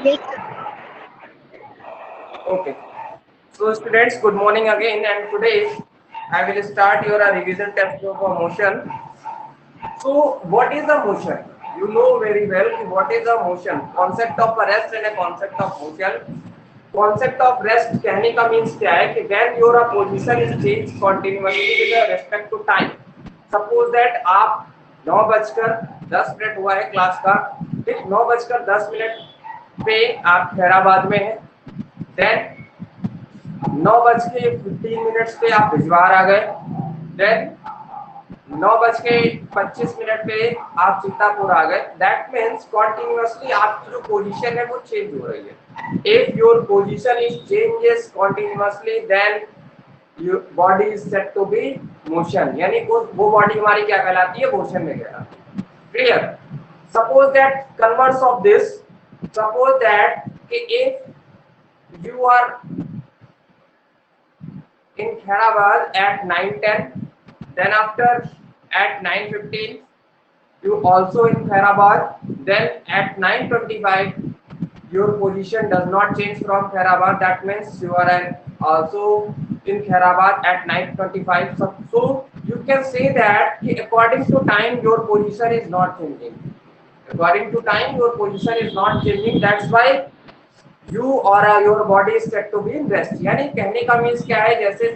Yes, sir. Okay. So students, good morning again, and today I will start your revision test of a motion. So what is the motion? You know very well what is the motion. Concept of a rest and a concept of motion. Concept of rest कहने का means क्या है कि when your position is changed continuously with respect to time. Suppose that आप 9:10 हुआ है class का, ठीक 9:10 पे आप खैराबाद में हैं, देन 9:15 पे आप बिजवार आ गए, देन 9:25 पे आप सीतापुर आ गए। दैट मीन्स कॉन्टिन्यूसली आपकी जो पोजीशन है वो चेंज हो रही है। If your position is changes continuously then your body is set to be motion, यानी वो बॉडी हमारी क्या कहलाती है, मोशन में कहलाती है। Clear? Suppose that converse of this, suppose that if you are in Khairabad at 9:10, then after at 9:15 you also in Khairabad, then at 9:25 your position does not change from Khairabad, that means you are also in Khairabad at 9:25. So you can say that according to time your position is not changing. According to time your position is not changing, that's why you or your body is set to be in rest। यानी कहने का means क्या है, जैसे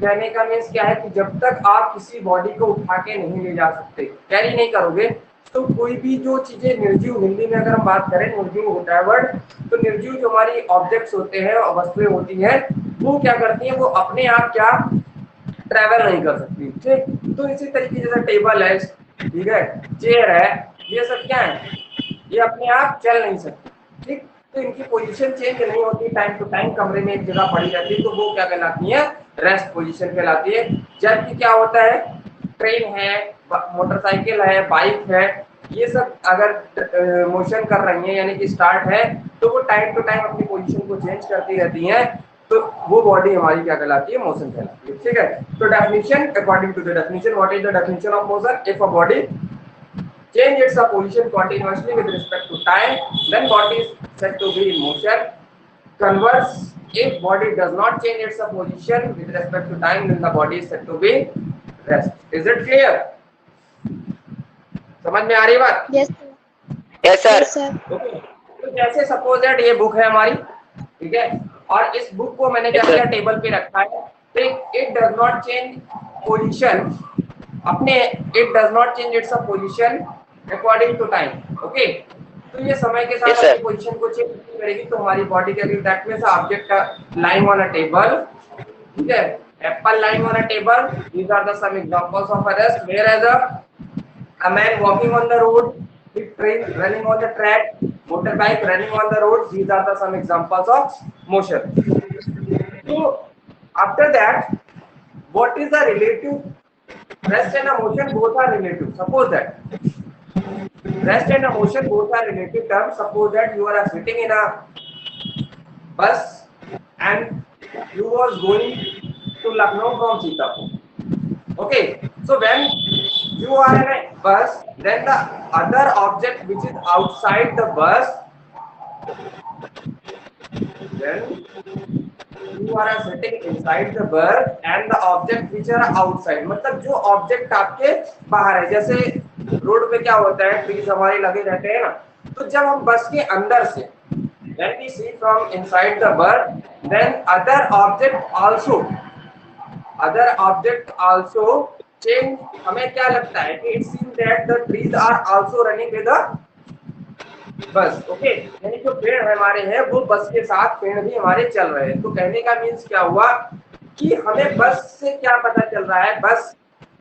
कहने का means क्या है कि जब तक आप किसी बॉडी को उठा के नहीं ले जा सकते, कैरी नहीं करोगे, तो कोई भी जो चीजें निर्जीव, हिंदी में अगर हम बात करें निर्जीव होता है वर्ड, तो निर्जीव जो हमारी ऑब्जेक्ट्स होते हैं और वस्तुएं होती हैं वो क्या करती हैं, वो अपने आप क्या ट्रैवल नहीं कर सकती। ठीक, तो इसी तरीके जैसे टेबल है, ठीक है, चेयर है, ये सब क्या है, ये अपने आप चल नहीं सकती। ठीक, तो इनकी पोजीशन चेंज नहीं होती टाइम टू टाइम, कमरे में एक जगह पड़ी रहती है, तो वो क्या कहलाती है, रेस्ट पोजीशन कहलाती है। जबकि क्या होता है, ट्रेन है, मोटरसाइकिल है, बाइक है, ये सब अगर मोशन कर रही है यानी कि स्टार्ट है, तो वो टाइम टू टाइम अपनी पोजीशन को चेंज करती रहती हैं, तो वो बॉडी हमारी क्या कहलाती है, मोशन कहलाती है। ठीक है, तो definition, according to the definition, what is the definition of motion? If a body change its position continuously with respect to time, then body is said to be in motion. Converse, if body does not change its position with respect to time, then the body is said to be rest. Is it clear? समझ में आ रही बात? Yes, sir. Yes sir. Yes, sir. Okay. तो जैसे suppose that ये book है हमारी, ठीक है, और इस बुक को मैंने क्या किया, टेबल पे रखा है, तो it does not change position अपने, it does not change its position according to time. Okay, तो ये समय के साथ अपनी पोजीशन को चेंज नहीं करेगी, तो हमारी बॉडी के against that means object lying on a table, ठीक है, apple lying on a table, these are the some examples of a rest, whereas a man walking on the road, big train running on the track, motorbike running on the road, these are the some examples of motion. So after that, what is the relative? Rest and a motion both are relative. Suppose that rest and a motion both are relative terms. Suppose that you are sitting in a bus and you was going to Lucknow from Sitapur. Okay, so when you are in a bus, then the other object which is outside the bus, then you are sitting inside the bus and the object which are outside, मतलब जो object आपके बाहर है, जैसे road पे क्या होता है, ट्रीज हमारे लगे रहते हैं ना, तो जब हम बस के अंदर से, when we see from inside the bus, then other object also change। हमें क्या लगता है कि it seems that the trees are also running with the बस। ओके, यानी जो पेड़ हमारे हैं वो बस के साथ पेड़ भी हमारे चल रहे हैं। तो कहने का मीन्स क्या हुआ कि हमें बस से क्या पता चल रहा है, बस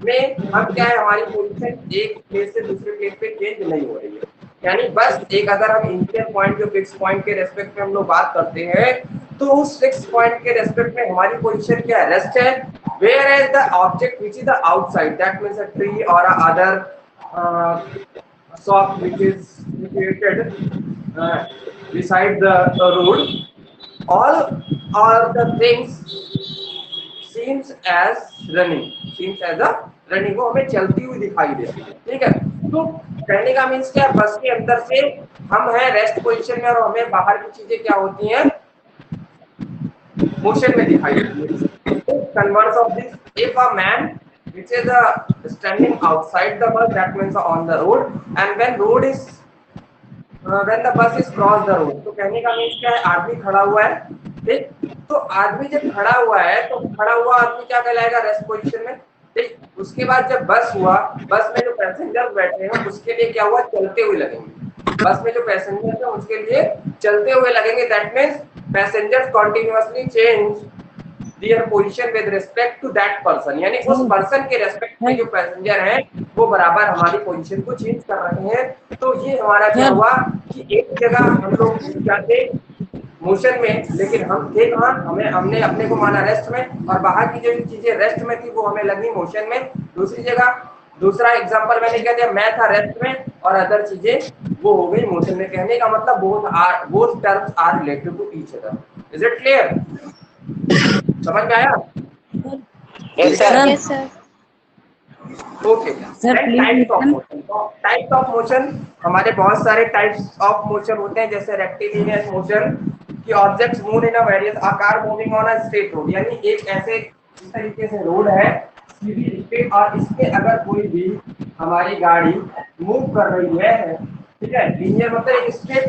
में हम क्या है, हमारी पोजीशन एक प्लेस से दूसरे प्लेस पे चेंज नहीं हो रही है। यानी बस एक, अगर हम इनिशियल पॉइंट जो फिक्स पॉइंट के रेस्पेक्ट में हम लोग बात करते हैं, तो उस फिक्स पॉइंट के रेस्पेक्ट में हमारी पोजीशन क्या है, रेस्ट है। whereas the object which is the outside, that means a tree or a other shop which is situated beside the road, all the things seems as running, seems as a running, वो हमें चलती हुई दिखाई देती है। ठीक है, तो कहने का मीन्स क्या है, बस के अंदर से हम हैं रेस्ट पोजीशन में और हमें बाहर की चीजें क्या होती हैं, मोशन में दिखाई देती है। Converse of this, if a man which is standing outside the bus, that means on the road, and when the bus is cross the road, तो कहने का मीन्स क्या है, आदमी खड़ा हुआ है, ठीक। तो आदमी जब खड़ा हुआ है तो खड़ा हुआ आदमी क्या कहलाएगा, रेस्ट पोजीशन में, ठीक। उसके बाद जब बस हुआ, बस में जो पैसेंजर बैठे हैं उसके लिए क्या हुआ, चलते हुए लगेंगे, बस में जो पैसेंजर है उसके लिए चलते हुए लगेंगे। That means passengers continuously change their position with respect to that person, यानी उस पर्सन के रेस्पेक्ट में जो पैसेंजर हैं वो बराबर हमारी पोजीशन को चेंज कर रहे हैं। तो ये हमारा क्या हुआ कि एक जगह हम लोग जाते मोशन में, लेकिन हम थे कहाँ, हमने अपने को माना रेस्ट में, और बाहर की जो चीजें रेस्ट में थी वो हमें लगी मोशन में दूसरी जगह। दूसरा एग्जांपल मैंने क्या दिया, मैं था रेस्ट में और अदर चीजें वो हो गई मोशन में। कहने का मतलब both terms are related to each other. Is it clear? समझ में आया? Yes sir. Okay. Types of motion, types of motion हमारे बहुत सारे टाइप्स ऑफ मोशन होते हैं, जैसे रेक्टिलिनियर मोशन कि objects move in a various आकार moving on a straight road, यानी एक ऐसे इस तरीके से रोड है सीधी स्ट्रेट, और इसके अगर कोई भी हमारी गाड़ी मूव कर रही है, ठीक है, लीनियर मतलब एक स्ट्रेट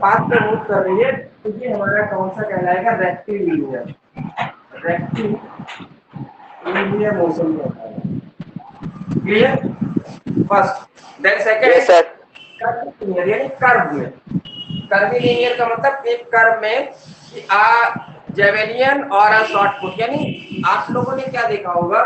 पाथ पे मूव कर रही है, तो ये हमारा कौन सा कहलाएगा, रेक्टिलिनियर। रेक्टिलिनियर मोशन होता है। Clear? First, then second Yes sir. Curvilinear, यानी कर्व में। कर्वीलिनियर का मतलब एक कर्व में कि जेवेलियन और अ शॉट पुट, यानी आप लोगों ने क्या देखा होगा,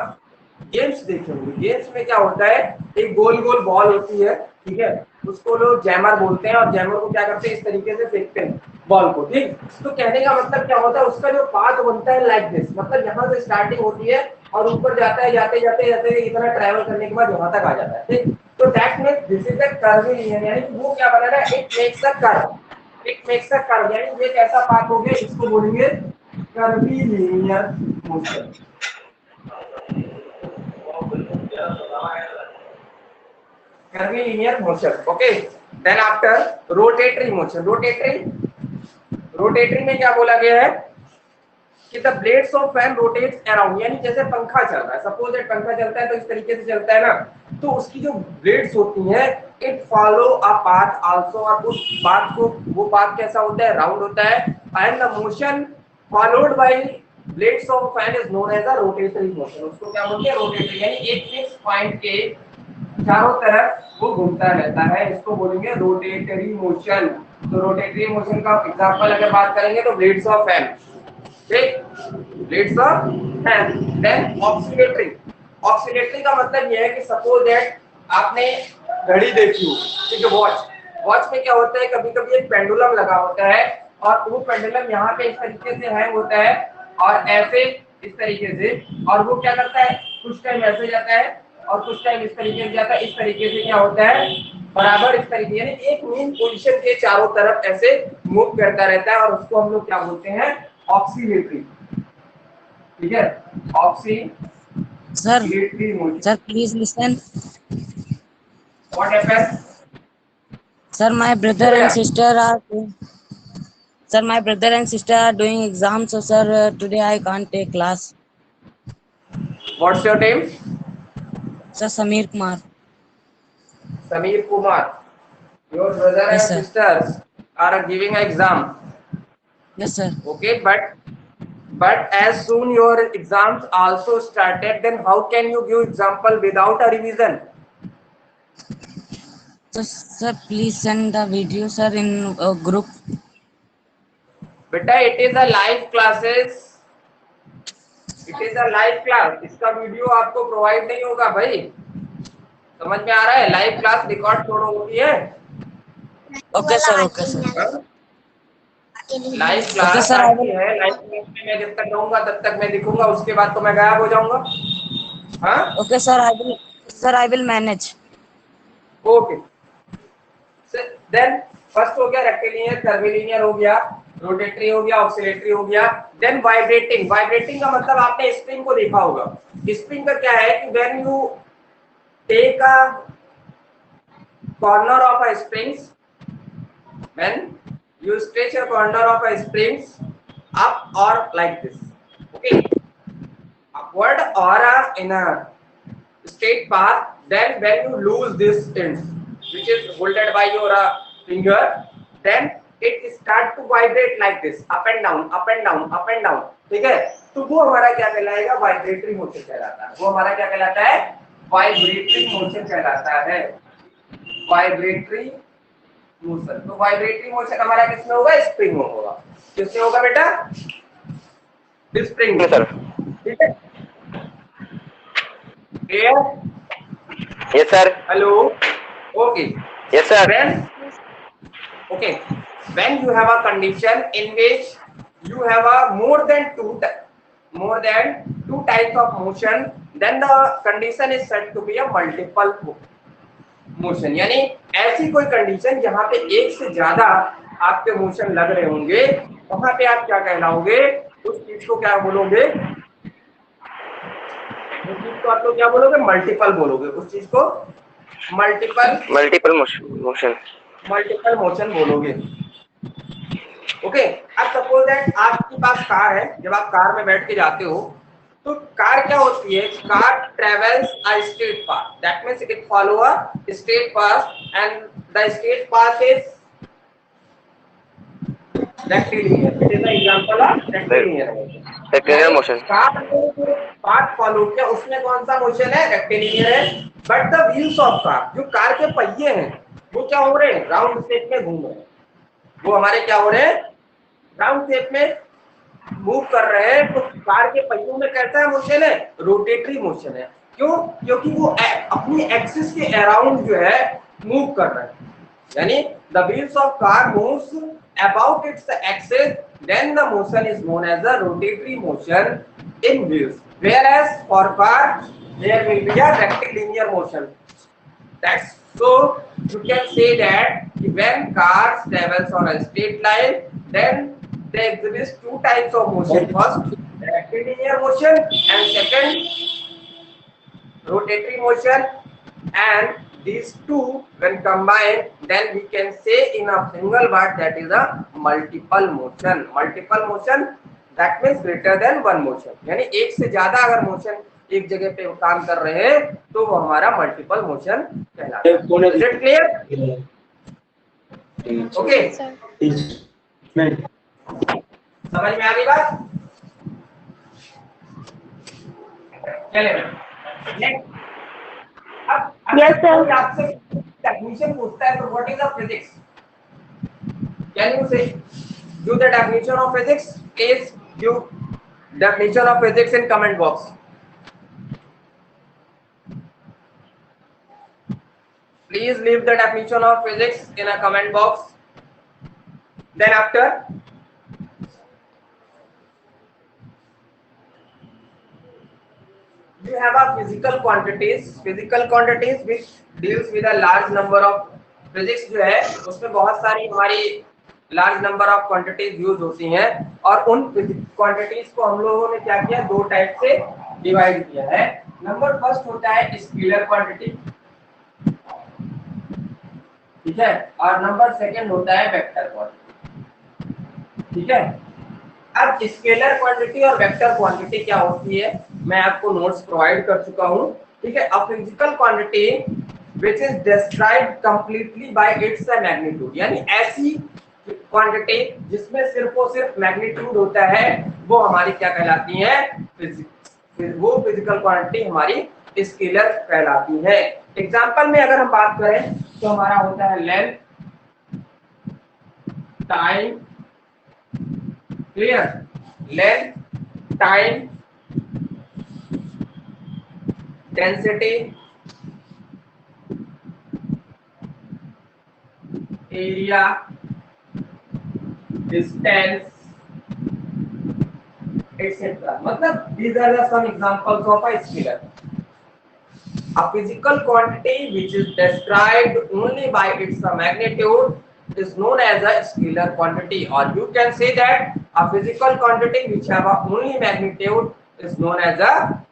गेम्स देखे होंगे, गेम्स में क्या होता है, एक गोल गोल बॉल होती है, ठीक है, उसको लोग जैमर बोलते हैं, और जैमर को क्या करते हैं, इस तरीके से फेंकते हैं बॉल को, ठीक। तो कहने का मतलब क्या होता है, उसका जो पाथ बनता है लाइक दिस, मतलब यहाँ से स्टार्टिंग होती है और ऊपर जाता है, जाते जाते जाते इतना ट्रैवल करने के बाद यहाँ तक आ जाता है, ठीक। तो that means this is the curvilinear, यानी कि वो क्या बना रहा है, it makes a curve, it makes a curve, यानी ये कैसा पाथ हो गया, इसको बोलेंगे curvilinear motion. curvilinear motion, okay। then after rotatory motion, rotatory में क्या बोला गया है कि the blades of fan rotates around, यानी जैसे पंखा चल रहा है, सपोज दैट पंखा चलता है तो इस तरीके से चलता है ना, तो उसकी जो ब्लेड्स होती हैं it follow a path also, और उस पाथ को, वो पाथ कैसा होता है, राउंड होता है, and the motion followed by blades of fan is known as a rotatory motion. उसको क्या बोलते हैं, रोटेटरी, यानी एक फिक्स पॉइंट के चारों तरफ वो घूमता रहता है, इसको बोलेंगे रोटेटरी मोशन। तो रोटेटरी मोशन का एग्जांपल अगर बात करेंगे तो ब्लेड्स ऑफ फैन, ठीक, blades of fan. Then oscillatory, oscillatory का मतलब यह है कि सपोज दैट आपने घड़ी देखी हो, ठीक है, वॉच में क्या होता है, कभी कभी एक पेंडुलम लगा होता है, और वो पेंडुलम यहाँ पे इस तरीके से हैंग होता है और ऐसे इस तरीके से, और वो क्या करता है, कुछ टाइम ऐसे जाता है और कुछ टाइम इस तरीके से जाता है, इस तरीके से क्या होता है, बराबर इस तरीके, यानी एक मेन पोजीशन के चारों तरफ ऐसे मूव करता रहता है, और उसको हम लोग क्या बोलते हैं, ऑक्सीलेटरी, ठीक है, oscillatory motion. Sir, please listen. What happened? Sir, my brother and sister are. Sir, my brother and sister are doing exams, so sir, today I can't take class. What's your name? Sir, Sameer Kumar. Sameer Kumar. Your brother Yes, and sir. sisters are giving an exam. Yes, sir. Okay, but as soon your exams also started, then how can you give example without a revision? So, sir, please send the video, sir, in a group. बेटा it is a live classes, it is a live class, इसका video आपको provide नहीं होगा भाई, समझ में आ रहा है, लाइव क्लास रिकॉर्ड थोड़ा होती है। Okay, sir. Okay, sir. Live Okay, class sir. I आती will. है, लाइव क्लास में मैं जब तक रहूंगा तब तक मैं दिखूंगा, उसके बाद तो मैं गायब हो जाऊंगा। हाँ, Okay, sir. I will. Sir, I will manage. Okay. Then first हो गया रेक्टिलिनियर, कर्वीलिनियर हो गया, रोटेटरी हो गया, ऑक्सीलेटरी हो गया। देन वाइब्रेटिंग, वाइब्रेटिंग का मतलब आपने स्प्रिंग को देखा होगा। स्प्रिंग का क्या है कि when you take a corner of a springs, when you stretch a corner of a springs up or like this, okay, upward or in a straight path, then when you lose this ends, which is holded by your finger, then it start to vibrate like this, up and down, up and down, up and down, ठीक है? तो वो हमारा क्या कहलाएगा? Vibratory motion कहलाता है। वो हमारा क्या कहलाता है? वाइब्रेटरी मोशन कहलाता है। Vibratory motion. तो वाइब्रेटरी मोशन हमारा किसमें होगा? स्प्रिंग में होगा। किसमें होगा बेटा? स्प्रिंग में सर। ठीक है? Clear? Yes, sir. Hello. Okay. Yes, sir. Okay. When you have a condition in which you have a more than two types of motion, then the condition is said to be a multiple motion. यानी ऐसी कोई condition जहां पे एक से ज्यादा आपके motion लग रहे होंगे, वहां पे आप क्या कहलाओगे? उस चीज को क्या बोलोगे? उस चीज को आप लोग क्या बोलोगे? मल्टीपल बोलोगे। उस चीज को मल्टीपल मोशन बोलोगे। ओके। अब सपोज दैट आपके पास कार है, जब आप कार में बैठ के जाते हो तो कार क्या होती है? Car travels a straight path, that means it follow a straight path and the straight path is rectilinear. It is the example of rectilinear motion. Car ने पाथ फॉलो किया, उसमें कौन सा मोशन है? रेक्टिलिनियर है। But the wheels of car, जो car के पहिए हैं, वो क्या हो रहे हैं? राउंड शेप में घूम रहे हैं। वो हमारे क्या हो रहे हैं? राउंड शेप में मूव कर रहे हैं। तो कार के पहियों में कैसा मोशन है? रोटेटरी मोशन है। क्यों? क्योंकि वो अपनी एक्सिस के अराउंड जो है मूव कर रहे हैं। यानी the wheels of car moves about its axis, then the motion is known as the rotatory motion in wheels, whereas for car there will be a rectilinear motion. That's so you can say that when cars travels on a straight line, then there exist two types of motion. First, rectilinear motion, and second, rotatory motion. And these two when combined, then we can say in a single word that is a multiple motion. Multiple motion, that means greater than one motion. यानी एक से ज्यादा अगर motion एक जगह पे काम कर रहे हैं तो वो हमारा मल्टीपल मोशन कहलाता है। Is it clear? Okay. समझ में आ गई बात? चले नेक्स्ट। अब Yes, sir. आपसे डेफिनेशन पूछता है तो what is the physics? Can you से do the definition of physics? Please give definition of physics in comment box. Please leave the definition of physics in a comment box. Then after, you have a physical quantities which deals with a large number of physics जो है उसमें बहुत सारी हमारी large number of quantities use होती हैं, और उन क्वांटिटीज को हम लोगों ने क्या किया? दो टाइप से डिवाइड किया है। नंबर फर्स्ट होता है स्केलर क्वांटिटी, ठीक है, और नंबर सेकंड होता है वेक्टर क्वांटिटी, ठीक है। अब स्केलर क्वांटिटी और वेक्टर क्वांटिटी क्या होती है मैं आपको नोट्स प्रोवाइड कर चुका हूं, ठीक है। A physical quantity which is described completely by its magnitude, यानी ऐसी क्वांटिटी जिसमें सिर्फ और सिर्फ मैग्नीट्यूड होता है वो हमारी क्या कहलाती है? वो फिजिकल क्वांटिटी हमारी स्केलर कहलाती है। एग्जांपल में अगर हम बात करें तो हमारा होता है length, time, clear, length, time, density, area, distance, etc. मतलब these are the some examples of a scalar. A physical quantity which is described only by its magnitude is known as a scalar quantity, or you can say that a physical quantity which have a only magnitude is known as a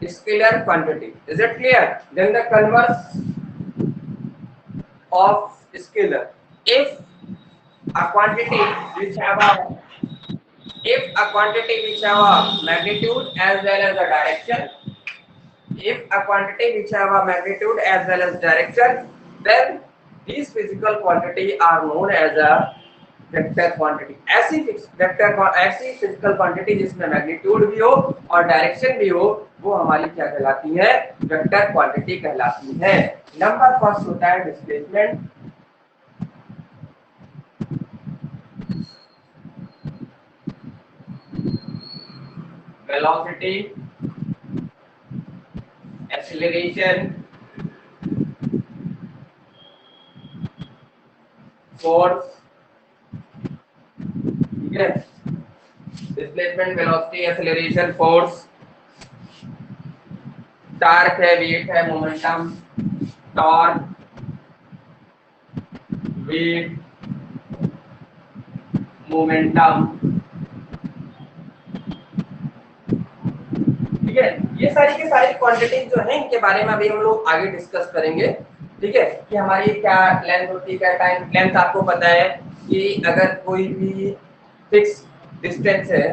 scalar quantity. Is it clear? Then the converse of scalar. If a quantity which have a magnitude as well as a direction, if a quantity which have a magnitude as well as direction, then these physical quantity are known as a vector quantity. ऐसी physical quantity जिसमें magnitude भी हो और direction भी हो, वो हमारी क्या कहलाती है? वेक्टर क्वांटिटी कहलाती है। नंबर फर्स्ट होता है डिस्प्लेसमेंट, वेलोसिटी, एक्सीलरेशन, फोर्स, ठीक है? Displacement, velocity, acceleration, force, torque है, वेट है, मोमेंटम, टॉर्क, वेट, मोमेंटम, ठीक है? ये सारी की सारी क्वांटिटीज जो है, इनके बारे में अभी हम लोग आगे डिस्कस करेंगे, ठीक है? कि हमारी क्या लेंथ होती है, क्या टाइम लेंथ। आपको पता है कि अगर कोई भी फिक्स डिस्टेंस है,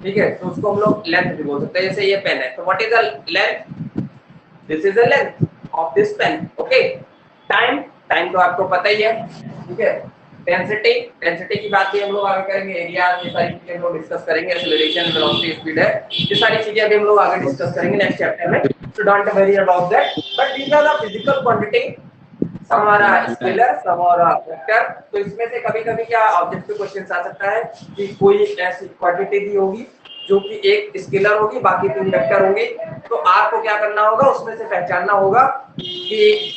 ठीक है, तो उसको हम लोग लेंथ भी बोल सकते हैं। जैसे ये पेन है, तो what is the length? This is the length of this pen. Okay, time तो आपको पता ही है, ठीक है? डेंसिटी की बात भी हम लोग आगे करेंगे, एरिया, ये सारी चीजें हम लोग डिस्कस करेंगे। एक्सीलरेशन, वेलोसिटी, स्पीड है, ये सारी चीजें अभी हम लोग आगे डिस्कस करेंगे नेक्स्ट चैप्टर में। So don't worry about that, but these are the physical quantity, some are scalar, some are vector. तो इसमें से कभी-कभी क्या ऑब्जेक्टिव क्वेश्चन आ सकता है कि कोई ऐसी क्वांटिटी दी होगी जो कि एक स्केलर होगी, बाकी तीन वेक्टर होंगे, तो आपको क्या करना होगा, उसमें से पहचानना होगा कि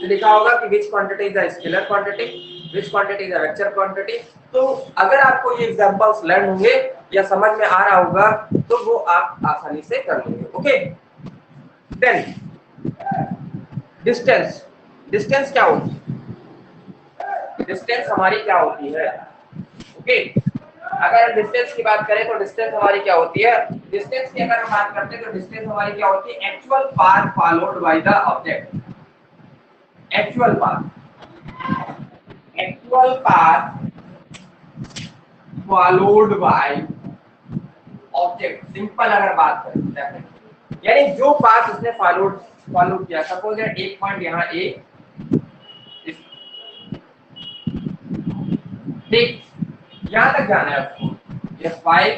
लिखा होगा कि which quantity is a scalar quantity, which quantity is a vector quantity। तो अगर आपको ये एग्जांपल्स लर्न होंगे या समझ में आ रहा होगा, तो वो आप आसानी से कर लेंगे। ओके, देन डिस्टेंस क्या होती है? डिस्टेंस हमारी क्या होती है? ओके, अगर हम डिस्टेंस की बात करें तो डिस्टेंस हमारी क्या होती है? डिस्टेंस की अगर हम बात करते हैं तो डिस्टेंस हमारी क्या होती है? Actual path followed by the object. Actual path followed by object. Simple अगर बात करें, यानी जो पाथ उसने फॉलो किया, सपोज है एक पॉइंट यहाँ ए, ठीक, यहाँ तक जाना है आपको, ये 5,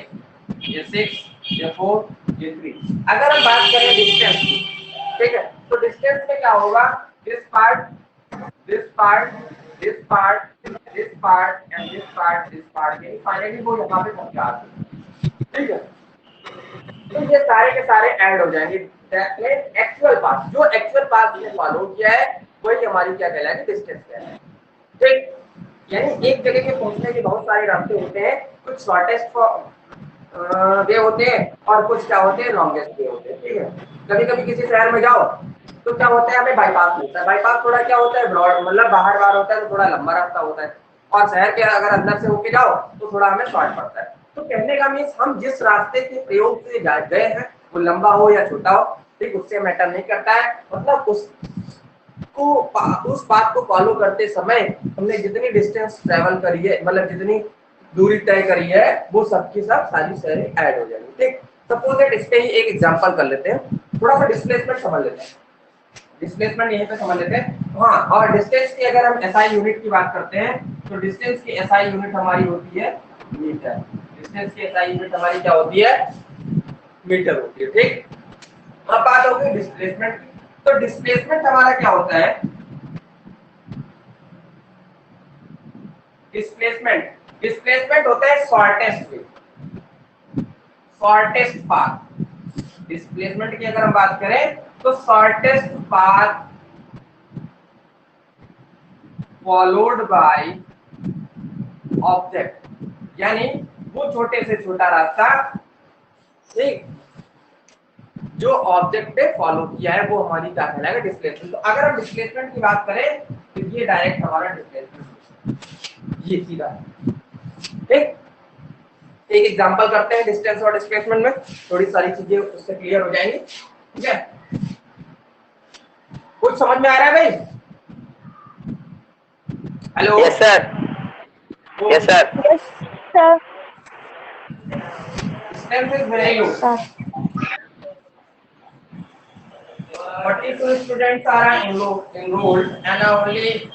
ये 6, ये 4, ये 3। अगर हम बात करें डिस्टेंस की, ठीक है, तो डिस्टेंस में क्या होगा? This part and this part, यानी फाइनली वो यहाँ पे पहुंच जाते हैं, ठीक है? तो ये सारे के सारे ऐड हो जाएंगे। दैट मींस एक्चुअल पाथ, जो एक्चुअल पाथ ने फॉलो किया है, वही हमारी क्या कहलाएगी? डिस्टेंस कहलाएगी, ठीक? यानी एक जगह पे पहुंचने के बहुत सारे रास्ते होते हैं, कुछ शॉर्टेस्ट वे होते हैं और कुछ क्या होते हैं? लॉन्गेस्ट वे होते हैं, ठीक है? कभी-कभी किसी शहर में जाओ तो क्या होता है? हमें बाईपास मिलता है। बाईपास थोड़ा क्या होता है? ब्रॉड, मतलब बाहर होता है, तो थोड़ा लंबा रास्ता होता है, और शहर के अगर अंदर से होके जाओ तो थोड़ा हमें शॉर्ट पड़ता है। तो कहने का मीन्स हम जिस रास्ते के प्रयोग से गए हैं, वो लंबा हो या छोटा हो, ठीक, उससे मैटर नहीं करता है। मतलब उस बात को फॉलो करते समय हमने जितनी डिस्टेंस ट्रेवल करी है, मतलब जितनी दूरी तय करी है, वो सबकी सब सारी सारी ऐड हो जाएंगी, ठीक? सपोज दैट इस पे ही एक एग्जांपल कर लेते हैं, थोड़ा सा डिस्प्लेसमेंट समझ लेते हैं। डिस्प्लेसमेंट यहीं पे समझ लेते हैं। हाँ, और डिस्टेंस की अगर हम एसआई यूनिट की बात करते हैं, तो डिस्टेंस की एसआई यूनिट हमारी होती है मीटर। डिस्टेंस की एसआई यूनिट हमारी क्या होती है? मीटर होती है, ठीक? अब बात होगी डिस्प्लेसमेंट की। तो डिस्प्लेसमेंट हमारा क्या होता है? डिस्प्लेसमेंट होता है शॉर्टेस्ट वे, शॉर्टेस्ट पाथ। डिस्प्लेसमेंट की अगर हम बात करें तो shortest path followed by object, यानी वो छोटे से छोटा रास्ता, ठीक, जो ऑब्जेक्ट ने फॉलो किया है, वो हमारी क्या कहलाएगा? डिस्प्लेसमेंट। तो अगर हम डिस्प्लेसमेंट की बात करें तो ये डायरेक्ट हमारा डिस्प्लेसमेंट, ये सीधा, ठीक? एक एग्जांपल करते हैं डिस्टेंस और डिस्प्लेसमेंट में, थोड़ी सारी चीजें उससे क्लियर हो जाएंगी, ठीक है? कुछ समझ में आ रहा है भाई? Hello Yes, sir. Yes, sir. Yes, sir. Distance is value. Sir. 42 students are enrolled and only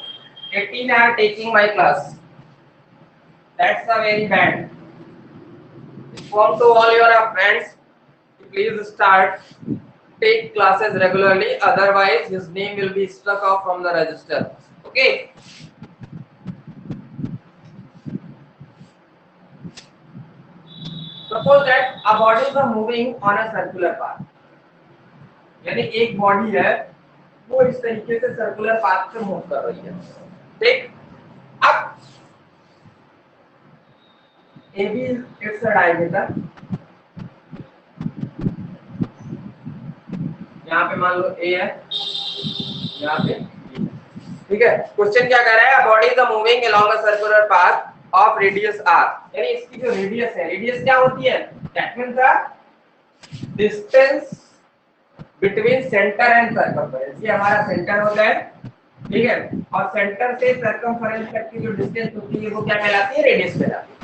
18 are taking my class. That's a very bad. Inform to all your friends to please start take classes regularly, otherwise his name will be struck off from the register. Okay. Suppose that a body is moving on a circular path. यानी एक body है वो इस तरीके से circular path से move कर रही है, ठीक। अब AB इट्स अ डायमीटर, यहाँ पे मान लो A है, यहाँ पे B, ठीक है। क्वेश्चन क्या कह रहा है, body is moving along a circular path of radius r, यानी इसकी जो रेडियस है, रेडियस क्या होती है, that means the distance between centre and circumference. ये हमारा सेंटर होता है, ठीक है, और सेंटर से सर्कमफरेंस तक की जो डिस्टेंस होती है वो क्या कहलाती है, रेडियस कहलाती है।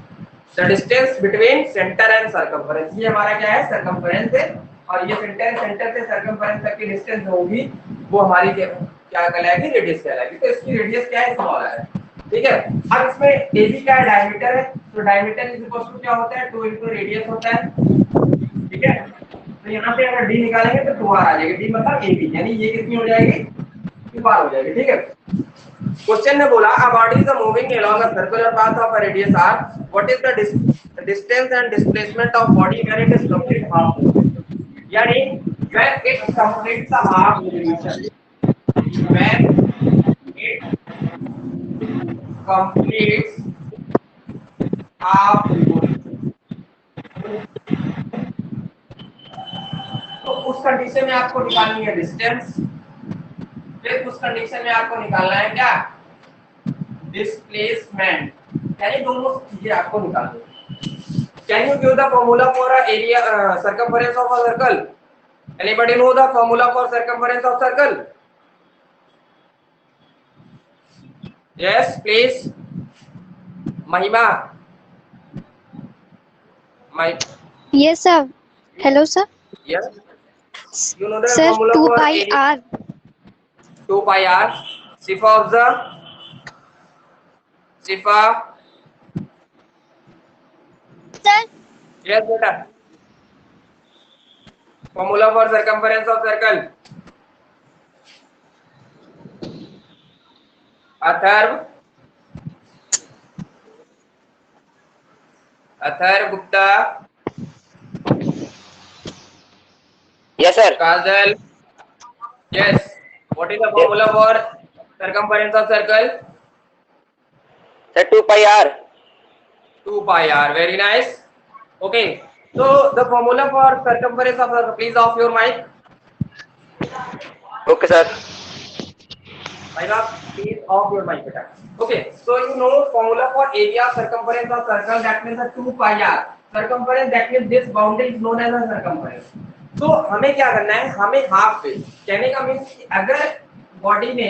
The distance between centre and circumference, ये हमारा क्या है, सर्कमफरेंस है, और ये सेंटर से सर्कमफरेंस तक की डिस्टेंस होगी वो हमारी क्या कहलाएगी, रेडियस कहलाएगी। तो इसकी रेडियस क्या है, स्मॉल है, ठीक है। अब इसमें AB का डायमीटर है, तो डायमीटर इज इक्वल टू क्या होता है, 2 into रेडियस होता है, ठीक है। तो यहाँ पे अगर D निकालेंगे तो 2r आ जाएगी, D मतलब AB, यानी ये कितनी हो जाएगी, 2r हो जाएगी, ठीक है। क्वेश्चन ने बोला a body is moving along a circular path of a radius r, what is the distance and displacement of body when it is complete half motion, यानी when it completes the half revolution, when it completes half revolution, तो उस condition में आपको निकालनी है distance, फिर उस condition में आपको निकालना है क्या, डिस्प्लेसमेंट, यानी दोनों चीजें आपको निकालनी है। Can you give the formula for area circumference of a circle, anybody know the formula for circumference of circle? Yes please, महिमा। Yes, sir. Hello, sir. Yes. You know the Sir, formula 2 for pi area? r. 2 pi r. Sifa observe. Sifa. Sir. Yes, beta. Formula for circumference of circle. Atharv. Atharv Gupta. Yes, sir. Kajal. Yes. What is the formula for circumference of circle? Sir, 2 pi r. 2 pi r. Very nice. Okay. So the formula for circumference of circle. Please off your mic. Okay, sir. Please off your mic, beta. Okay. So you know formula for area circumference of circle, that means a 2 pi r. Circumference, that means this boundary is known as a circumference. तो हमें क्या करना है, हमें half पे, कहने का means अगर बॉडी ने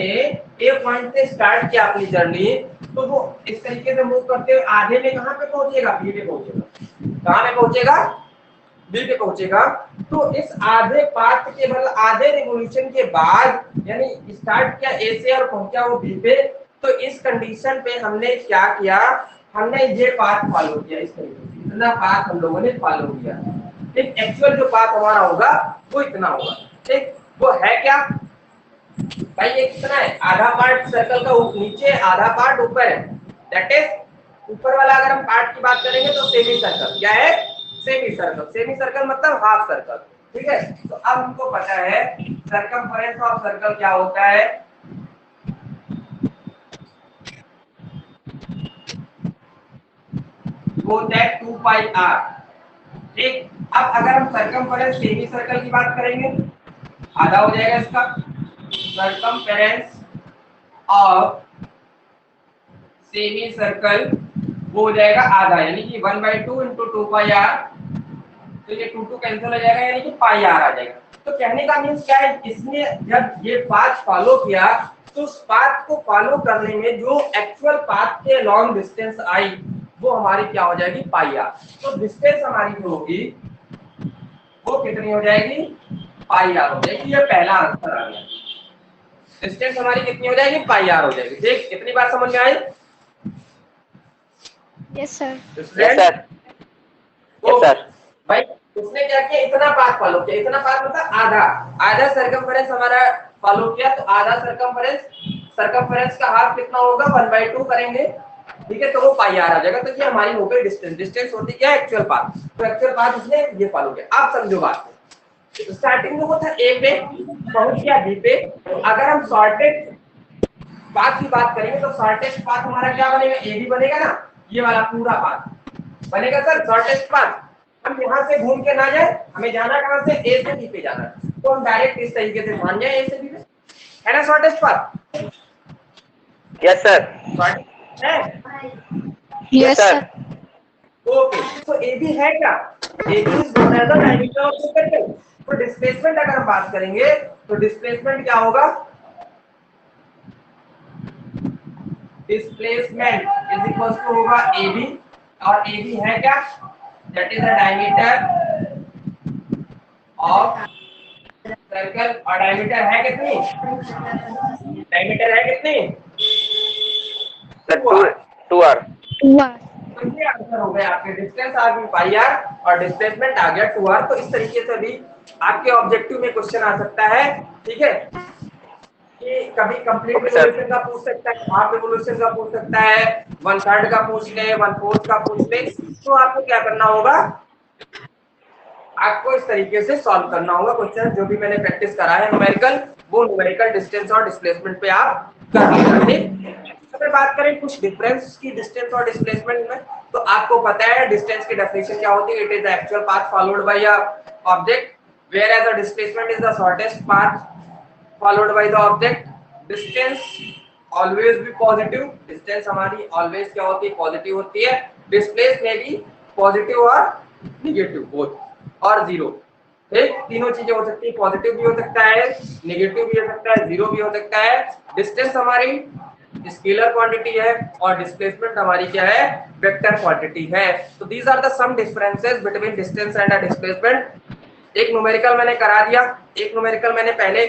ए पॉइंट से स्टार्ट किया अपनी जर्नी, तो वो इस तरीके से मूव करते हुए आधे में कहां पे पहुंचेगा, बी पे पहुंचेगा। कहां पे पहुंचेगा, बी पे पहुंचेगा। तो इस आधे पाथ के मतलब आधे रिवॉल्यूशन के बाद, यानी स्टार्ट किया ए से और पहुंचा वो बी पे, तो इस कंडीशन पे हमने क्या किया, हमने ये पाथ फॉलो किया, इस तरीके से इतना पाथ हम लोगों ने फॉलो किया। एक एक्चुअल जो पाथ हमारा होगा वो इतना होगा, ठीक। वो है क्या भाई, ये कितना है, आधा पार्ट सर्कल का नीचे, आधा पार्ट ऊपर है, दैट इज ऊपर वाला अगर हम पार्ट की बात करेंगे तो सेमी सर्कल। क्या है, सेमी सर्कल। सेमी सर्कल मतलब हाफ सर्कल, ठीक है। तो अब हमको पता है सर्कमफरेंस ऑफ सर्कल क्या होता है, वो होता है 2 पाई r, ठीक। अब अगर हम सर्कमफरेंस सेमी सर्कल की बात करेंगे, आधा हो जाएगा इसका, सर्कमफरेंस ऑफ सेमी सर्कल वो हो जाएगा आधा, यानी कि 1/2 into 2 pi r, तो ये 2 कैंसिल हो जाएगा, यानी कि पाई r आ जाएगा। तो कहने का मीन्स क्या है, इसने जब ये पाथ फॉलो किया तो उस पाथ को फॉलो करने में जो एक्चुअल पाथ के लॉन्ग डिस्टेंस आई वो हमारी क्या हो जाएगी, पाई आर। तो डिस्टेंस हमारी जो होगी वो कितनी हो जाएगी, पाई आर हो जाएगी। ये पहला आंसर आ गया। डिस्टेंस हमारी कितनी हो जाएगी, पाई आर हो जाएगी। ठीक, कितनी बार समझ में आई? Yes sir. Yes sir, yes sir. भाई उसने क्या किया, इतना पाथ फॉलो किया। इतना पाथ मतलब आधा सर्कमफेरेंस हमारा फॉलो किया। तो आधा सर्कमफेरेंस का हाफ कितना होगा, 1/2 करेंगे। ठीक है, तो वो पाई आर आ जाएगा। तो ये हमारी हो गई डिस्टेंस। डिस्टेंस होती क्या है, एक्चुअल पाथ। तो एक्चुअल पाथ इसने ये फॉलो किया। आप समझो बात को। स्टार्टिंग में वो था ए पे, पहुंच गया बी पे। तो अगर हम शॉर्टेस्ट पाथ की बात करेंगे तो शॉर्टेस्ट पाथ हमारा क्या बनेगा, ए भी बनेगा ना। ये वाला पूरा पाथ बनेगा सर शॉर्टेस्ट पाथ। हम यहाँ से घूम के ना जाए, हमें जाना कहाँ से, ए से बी पे जाना। तो हम डायरेक्ट इस तरीके से मान जाए ए से बी पे, है ना शॉर्टेस्ट पाथ। यस सर, है। Yes sir. ओके, तो ए बी है क्या, A B is known as the diameter of the circle. तो डिस्प्लेसमेंट अगर हम बात करेंगे तो डिस्प्लेसमेंट क्या होगा, डिस्प्लेसमेंट इज इक्वल टू होगा ए बी। और ए बी है क्या, that is the diameter of circle. और डायमीटर है कितनी, डायमीटर है कितनी, सर 2 आर। तो ये आंसर हो गया आपके। डिस्टेंस आ गई पाई आर और डिस्प्लेसमेंट आ गया 2 आर। तो इस तरीके से भी आपके ऑब्जेक्टिव में क्वेश्चन आ सकता है। ठीक है, कि कभी कंप्लीट रिवोल्यूशन का पूछ सकता है, हाफ रिवोल्यूशन का पूछ सकता है, 1/3 का पूछ ले, 1/4 का पूछ ले। तो आपको क्या करना होगा, आपको इस तरीके से सॉल्व करना होगा क्वेश्चन। जो भी मैंने प्रैक्टिस करा है न्यूमेरिकल, वो न्यूमेरिकल डिस्टेंस और डिस्प्लेसमेंट पे आप कर लीजिए। अगर बात करें कुछ डिफरेंस की डिस्टेंस और डिस्प्लेसमेंट में, तो आपको पता है डिस्टेंस की डेफिनेशन क्या होती है, it is the actual path followed by a object, whereas the displacement is the shortest path followed by the object. Distance always भी पॉजिटिव, डिस्टेंस हमारी ऑलवेज क्या होती है, पॉजिटिव होती है। डिस्प्लेस में भी पॉजिटिव और निगेटिव बोथ, और जीरो। ठीक, तीनों चीजें हो सकती है, पॉजिटिव भी हो सकता है, नेगेटिव भी हो सकता है, जीरो भी हो सकता है। डिस्टेंस हमारी स्केलर क्वांटिटी है और डिस्प्लेसमेंट हमारी क्या है, वेक्टर क्वांटिटी है। तो these are the some differences between distance and displacement. एक न्यूमेरिकल मैंने करा दिया, एक न्यूमेरिकल मैंने पहले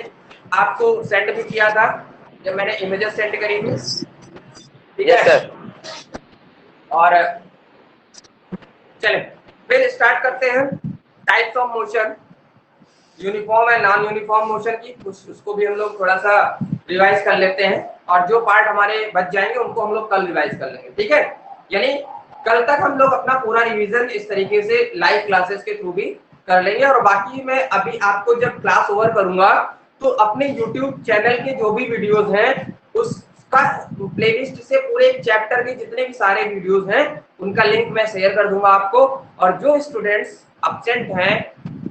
आपको सेंड भी किया था जब मैंने इमेजेस सेंड करी थी। ठीक है सर, और चलें फिर स्टार्ट करते हैं types of motion, uniform and non uniform motion की। उसको भी हम लोग थोड़ा सा रिवाइज कर लेते हैं, और जो पार्ट हमारे बच जाएंगे उनको हम लोग कल रिवाइज कर लेंगे। ठीक है, यानी कल तक हम लोग अपना पूरा रिवीजन इस तरीके से लाइव क्लासेस के थ्रू भी कर लेंगे। और बाकी मैं अभी आपको जब क्लास ओवर करूंगा तो अपने YouTube चैनल के जो भी वीडियोस हैं उसका प्लेलिस्ट से पूरे चैप्टर के जितने भी सारे वीडियोस हैं उनका लिंक मैं शेयर कर दूंगा आपको। और जो स्टूडेंट्स एब्सेंट हैं,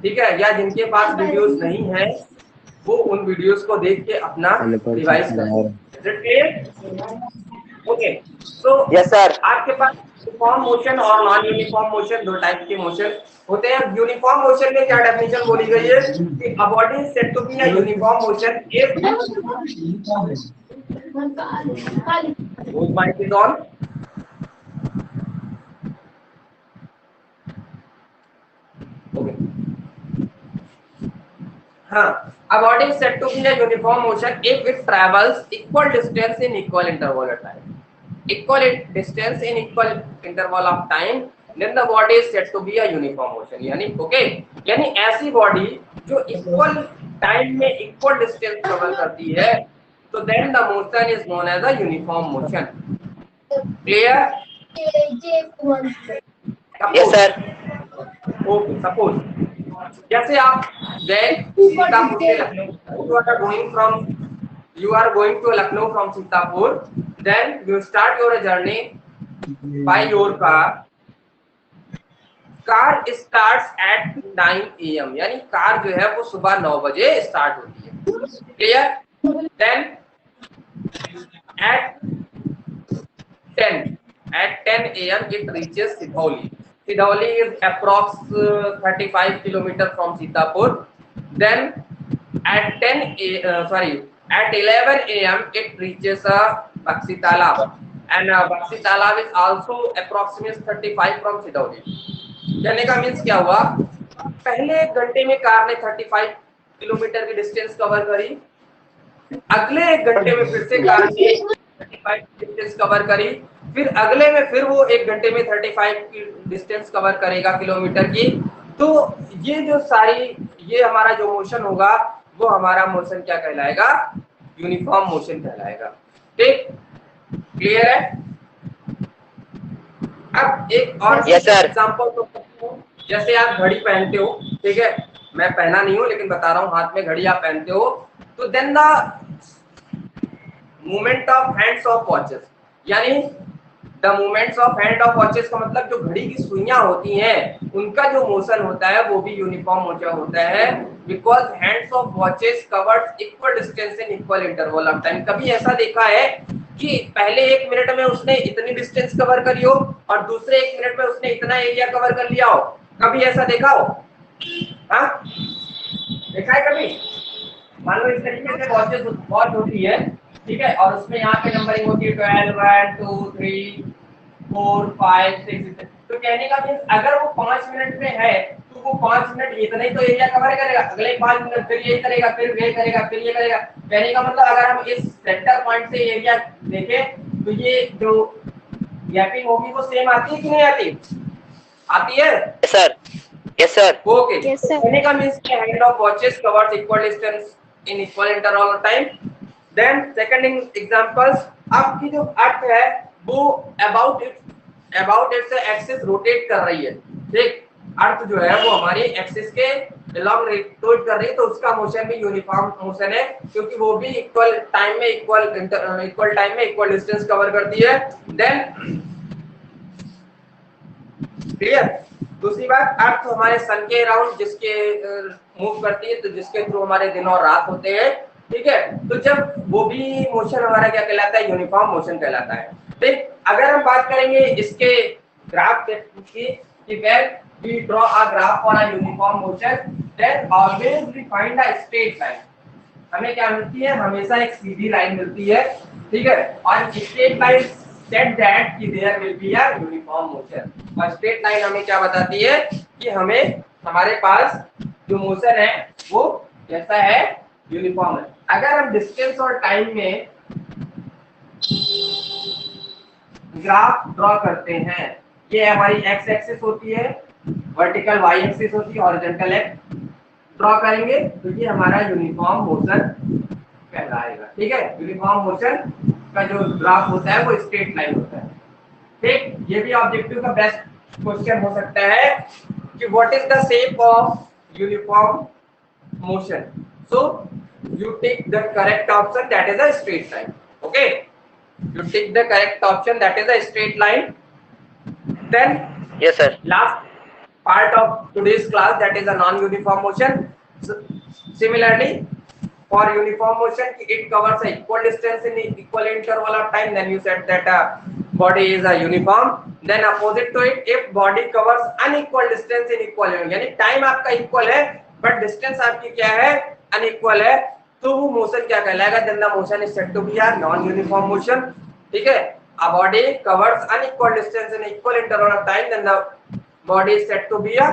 ठीक है, या जिनके पास वीडियोस नहीं है, वो उन वीडियोस को देख के अपना रिवाइज करें। ओके, तो यस सर। आपके पास यूनिफॉर्म मोशन और नॉन यूनिफॉर्म मोशन, दो टाइप के मोशन होते हैं। यूनिफॉर्म मोशन में क्या डेफिनेशन बोली गई है कि a body is said to be a uniform motion if whose mic is on? Okay. हाँ, a body is said to be a uniform motion if it travels equal distance in equal interval of time. Equal distance in equal interval of time, then the body is said to be a uniform motion. यानी okay, यानी ऐसी body जो equal time में equal distance travel करती है, तो then the motion is known as a uniform motion. Clear? Yes sir. Okay, suppose जैसे आप गए सीतापुर से Lucknow, you are going to Lucknow from Sitapur, then you start your journey by your car. Car starts at 9 AM, यानी car जो है वो सुबह 9 बजे स्टार्ट होती है। Clear? Then at 10 AM it reaches Sidhauli. Sidhauli is approx 35 km from Sitapur. Then at At 11 a.m. it reaches Bakshi Talab, and Bakshi Talab is also approximately 35 from Sidauri. कहने का means क्या हुआ, पहले एक घंटे में कार ने 35 kilometre की डिस्टेंस कवर करी, अगले एक घंटे में फिर से कार ने 35 डिस्टेंस कवर करी, फिर अगले में फिर वो एक घंटे में 35 की डिस्टेंस कवर करेगा किलोमीटर की। तो ये जो सारी ये हमारा जो मोशन होगा वो हमारा मोशन क्या कहलाएगा, यूनिफॉर्म मोशन कहलाएगा। ठीक, क्लियर है? अब एक और एग्जांपल तो जैसे आप घड़ी पहनते हो, ठीक है, मैं पहना नहीं हूं लेकिन बता रहा हूं, हाथ में घड़ी आप पहनते हो, तो then the movement of hands of watches, यानी the movements of hand of watches का मतलब जो घड़ी की सुइयां होती हैं उनका जो मोशन होता है वो भी यूनिफॉर्म मोशन होता है, because hands of watches covers equal distance in equal interval of time. कभी ऐसा देखा है कि पहले एक मिनट में उसने इतनी डिस्टेंस कवर करी हो और दूसरे एक मिनट में उसने इतना एरिया कवर कर लिया हो? कभी ऐसा देखा हो? हाँ, देखा है कभी? मान लो इस तरीके से वॉच होती है, ठीक है, और उसमें यहाँ पे नंबरिंग होती है 12, 1, 2, 3, 4, 5, 6। तो कहने का मीन्स अगर वो 5 मिनट में है तो वो 5 मिनट इतना ही तो एरिया कवर करेगा, अगले 5 मिनट फिर ये करेगा, फिर ये करेगा, फिर ये करेगा। कहने का मतलब अगर हम इस सेंटर पॉइंट से एरिया देखें तो ये जो गैपिंग होगी वो सेम आती है कि नहीं आती? आती है? Yes sir, yes sir, okay. Yes, sir. कहने का मीन्स कि hand of watches covers equal distance in equal interval of time. Then second examples, आपकी जो अर्थ है वो अबाउट इट्स एक्सिस रोटेट कर रही है, ठीक, अर्थ जो है वो हमारी एक्सिस के अलॉन्ग रोटेट कर रही है, तो उसका मोशन भी यूनिफॉर्म मोशन है क्योंकि वो भी इक्वल टाइम में इक्वल डिस्टेंस कवर करती है। Then clear? दूसरी बात, अर्थ हमारे सन के अराउंड जिसके मूव करती है, तो जिसके थ्रू हमारे दिन और रात होते हैं, ठीक है, तो जब वो भी मोशन हमारा क्या कहलाता है, यूनिफॉर्म मोशन कहलाता है। ठीक, अगर हम बात करेंगे इसके ग्राफ की, where we draw a graph for a uniform motion, then always we find a straight line. हमें क्या मिलती है, हमेशा एक सीधी लाइन मिलती है, ठीक है, और स्ट्रेट लाइन सेट दैट कि there will be a uniform motion. और स्ट्रेट लाइन हमें क्या बताती है कि हमें हमारे पास जो मोशन है वो कैसा है, यूनिफॉर्म है। अगर हम डिस्टेंस और टाइम में ग्राफ ड्रॉ करते हैं, ये हमारी एक्स एक्सिस होती है, वर्टिकल वाई एक्सिस होती है, हॉरिजॉन्टल एक्स ड्रॉ करेंगे तो ये हमारा यूनिफॉर्म मोशन कहलाएगा। ठीक है, यूनिफॉर्म मोशन का जो ग्राफ होता है वो स्ट्रेट लाइन होता है। ठीक, ये भी ऑब्जेक्टिव का बेस्ट क्वेश्चन हो सकता है कि what is the shape of uniform motion, so you take the correct option, that is a straight line. Okay, you take the correct option, that is a straight line. Then yes sir, last part of today's class, that is a non-uniform motion. So, similarly for uniform motion, it covers a equal distance in equal interval of time, then you said that body is a uniform. Then opposite to it, if body covers unequal distance in equal, यानी time आपका equal है but distance आपकी क्या है, unequal है, तो वो motion क्या कहलाएगा, then the motion is said to be a non uniform motion. ठीक है, a body covers unequal distance in equal interval of time, then the body is said to be a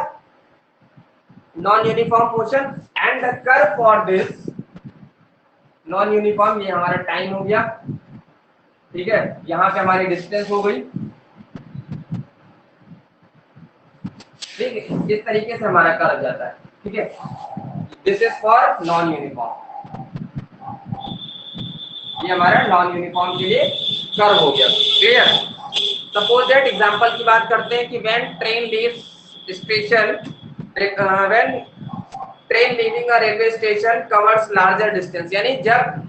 non uniform motion. And the curve for this non uniform, ये हमारा time हो गया, ठीक है, यहाँ पे हमारी डिस्टेंस हो गई, ठीक है, इस तरीके से हमारा कर्व जाता है। ठीक है, this is for non uniform, ये हमारा नॉन यूनिफॉर्म के लिए कर्व हो गया। क्लियर? सपोज दैट एग्जांपल की बात करते हैं कि when train leaves station, when train leaving a railway station covers larger distance, यानी जब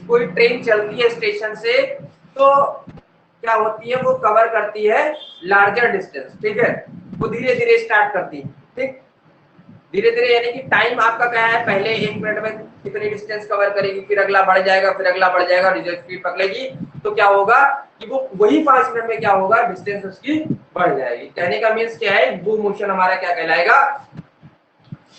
कोई ट्रेन चलती है स्टेशन से तो क्या होती है, वो कवर करती है लार्जर डिस्टेंस। ठीक है, वो धीरे धीरे स्टार्ट करती है, ठीक, धीरे धीरे, यानी कि टाइम आपका क्या है, पहले 1 मिनट में कितनी डिस्टेंस कवर करेगी, फिर अगला बढ़ जाएगा, फिर अगला बढ़ जाएगा, रिजल्ट स्पीड पकड़ेगी, तो क्या होगा कि वो वही 5 मिनट में क्या होगा, डिस्टेंस उसकी बढ़ जाएगी। कहने का मीन्स क्या है, वो मोशन हमारा क्या कहलाएगा,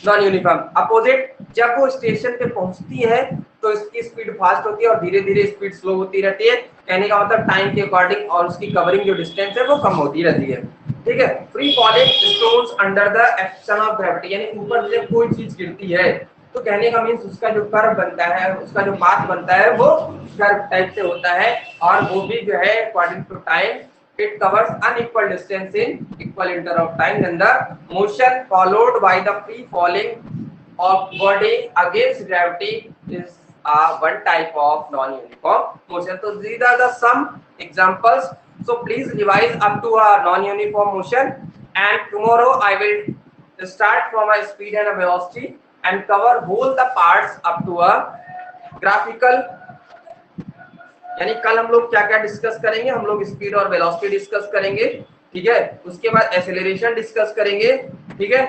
नॉन यूनिफॉर्म। अपोजिट, जब वो स्टेशन पे पहुंचती है तो इसकी स्पीड फास्ट होती है और धीरे धीरे स्पीड स्लो होती रहती है। कहने का मतलब टाइम के अकॉर्डिंग और उसकी कवरिंग जो डिस्टेंस है वो कम होती रहती है। ठीक है। Free falling stones under the action of gravity, यानी ऊपर से कोई चीज गिरती है तो कहने का मीन्स उसका जो कर्व बनता है, उसका जो पाथ बनता है वो कर्व टाइप से होता है और वो भी जो है according to time it covers unequal distance in equal interval of time, then the motion followed by the free falling of body against gravity is one type of non-uniform motion. So these are the some examples. So please revise up to a non-uniform motion, and tomorrow I will start from a speed and a velocity and cover whole the parts up to a graphical. यानी कल हम लोग क्या क्या discuss करेंगे, हम लोग speed और वेलोसिटी डिस्कस करेंगे। ठीक है। उसके बाद एक्सेलरेशन डिस्कस करेंगे। ठीक है।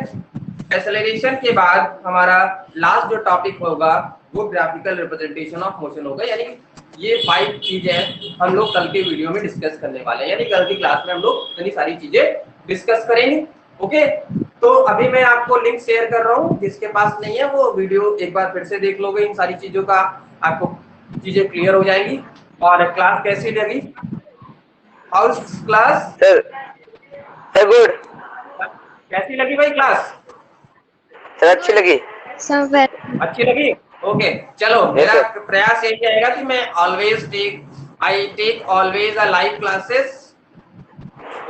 एक्सेलरेशन के बाद हमारा लास्ट जो टॉपिक होगा वो ग्राफिकल रिप्रेजेंटेशन ऑफ मोशन होगा। यानी ये 5 चीजें हम लोग कल के वीडियो में डिस्कस करने वाले हैं, यानी कल की क्लास में हम लोग इतनी सारी चीजें डिस्कस करेंगे। ओके। तो अभी मैं आपको लिंक शेयर कर रहा हूँ, जिसके पास नहीं है वो वीडियो एक बार फिर से देख लोगे, इन सारी चीजों का आपको चीजें क्लियर हो जाएंगी। और क्लास कैसी लगी? House class sir good. कैसी लगी भाई क्लास? सर अच्छी लगी। सर वेरी अच्छी लगी। ओके चलो, मेरा प्रयास यही रहेगा कि मैं I take always a live classes.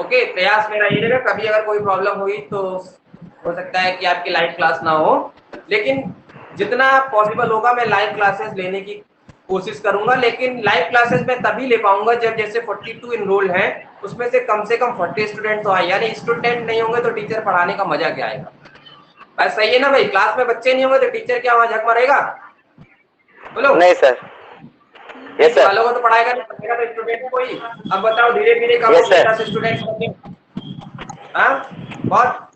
Okay, प्रयास मेरा यही रहेगा। कभी अगर कोई प्रॉब्लम हुई तो हो सकता है कि आपकी लाइव क्लास ना हो, लेकिन जितना पॉसिबल होगा मैं लाइव क्लासेस लेने की कोशिश करूंगा। लेकिन लाइव क्लासेस में तभी ले पाऊंगा जब जैसे 42 इनरोल्ड हैं, उसमें से कम 40 स्टूडेंट तो आए। यानी स्टूडेंट नहीं होंगे तो टीचर पढ़ाने का मजा क्या आएगा? बस सही है ना भाई? क्लास में बच्चे नहीं होंगे तो टीचर क्या वहां झक मारेगा? बोलो। नहीं सर। Yes sir. वालों को तो पढ़ाएगा नहीं, पढ़ेगा तो स्टूडेंट को ही। अब बताओ धीरे धीरे कम Yes, sir. स्टूडेंट। हाँ, बहुत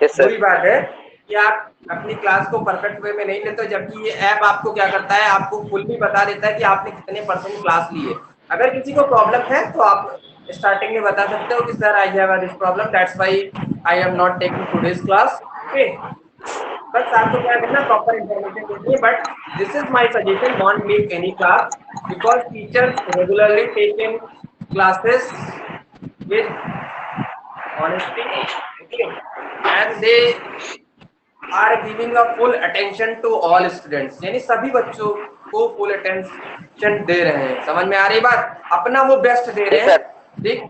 यस सर। बुरी बात है कि आप अपनी क्लास को परफेक्ट वे में नहीं लेते, जबकि ये ऐप आपको क्या करता है, आपको फुल्ली बता देता है कि आपने कितने % क्लास ली है। अगर किसी को प्रॉब्लम है तो आप स्टार्टिंग में बता सकते हो कि sir I have this problem, that's why I am not taking today's class. Okay, बस आपको क्या करना, प्रॉपर इंफॉर्मेशन देनी है। But this is my suggestion, don't leave any class because teachers regularly taking classes with honesty, okay, and they are giving a full attention to all students, यानी सभी बच्चों को full attention दे रहे हैं। समझ में आ रही बात? अपना वो बेस्ट दे रहे हैं। ठीक,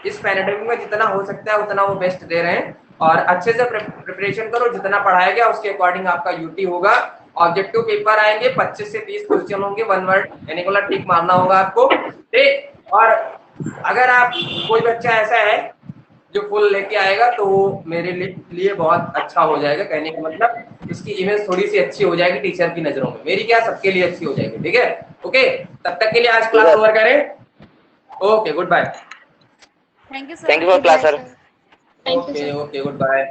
इस पैंडेमिक में जितना हो सकता है उतना वो बेस्ट दे रहे हैं, और अच्छे से प्रिपरेशन करो। जितना पढ़ाया गया उसके अकॉर्डिंग आपका यूटी होगा। ऑब्जेक्टिव पेपर आएंगे, 25 से 30 क्वेश्चन होंगे, 1 वर्ड यानी को टिक मारना होगा आपको। ठीक, और अगर आप कोई बच्चा ऐसा है जो फुल लेके आएगा तो वो मेरे लिए बहुत अच्छा हो जाएगा। कहने का मतलब इसकी इमेज थोड़ी सी अच्छी हो जाएगी टीचर की नजरों में, मेरी क्या सबके लिए अच्छी हो जाएगी। ठीक है। ओके, तब तक के लिए आज क्लास ओवर करें। Okay, goodbye. Thank you sir. Thank you for class sir. Thank you okay sir. Okay, good bye.